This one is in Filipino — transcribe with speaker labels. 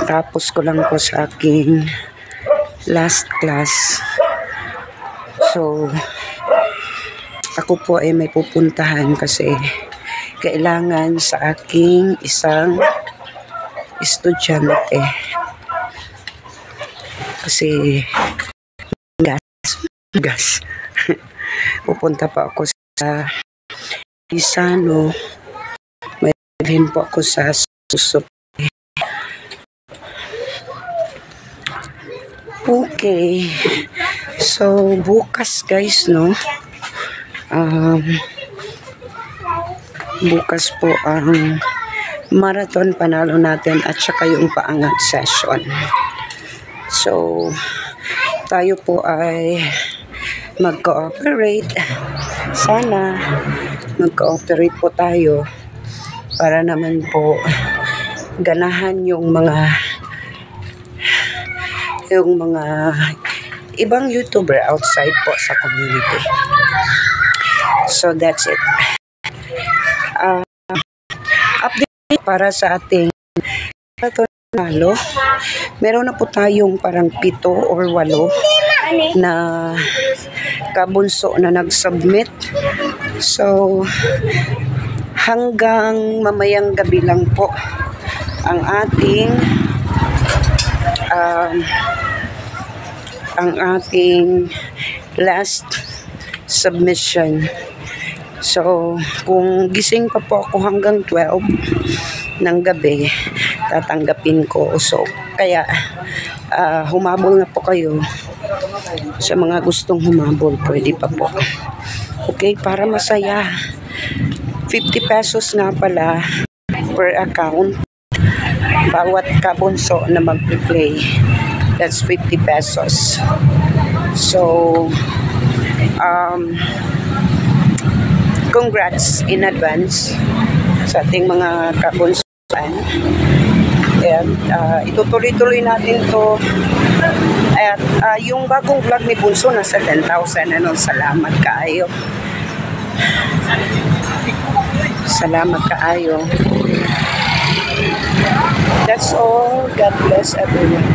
Speaker 1: Tapos ko lang po sa aking last class. So, ako po ay may pupuntahan kasi kailangan sa aking isang estudyante. Kasi gas. Pupunta pa ako sa Isano. May bilhin po ako sa Susup. Okay. So, bukas guys, no? Bukas po ang marathon panalo natin at saka yung paangat session. So, tayo po ay mag-cooperate. Sana mag-cooperate po tayo para naman po ganahan yung mga ibang YouTuber outside po sa community. So that's it. Update para sa ating panalo. Meron na po tayong parang 7 or 8 na kabunso na nag-submit. So hanggang mamayang gabi lang po ang ating last submission. So, kung gising pa po ako hanggang 12 ng gabi, tatanggapin ko. So, kaya humabol na po kayo. Sa mga gustong humabol, pwede pa po. Okay, para masaya. 50 pesos nga pala per account. Bawat kabunso na mag-play. That's 50 pesos. So, congrats in advance sa ating mga kabunsuan. And itutuloy-tuloy natin to. At yung bagong vlog ni Bunso nasa 10,000. Salamat kaayo. Salamat kaayo. That's all. God bless everyone.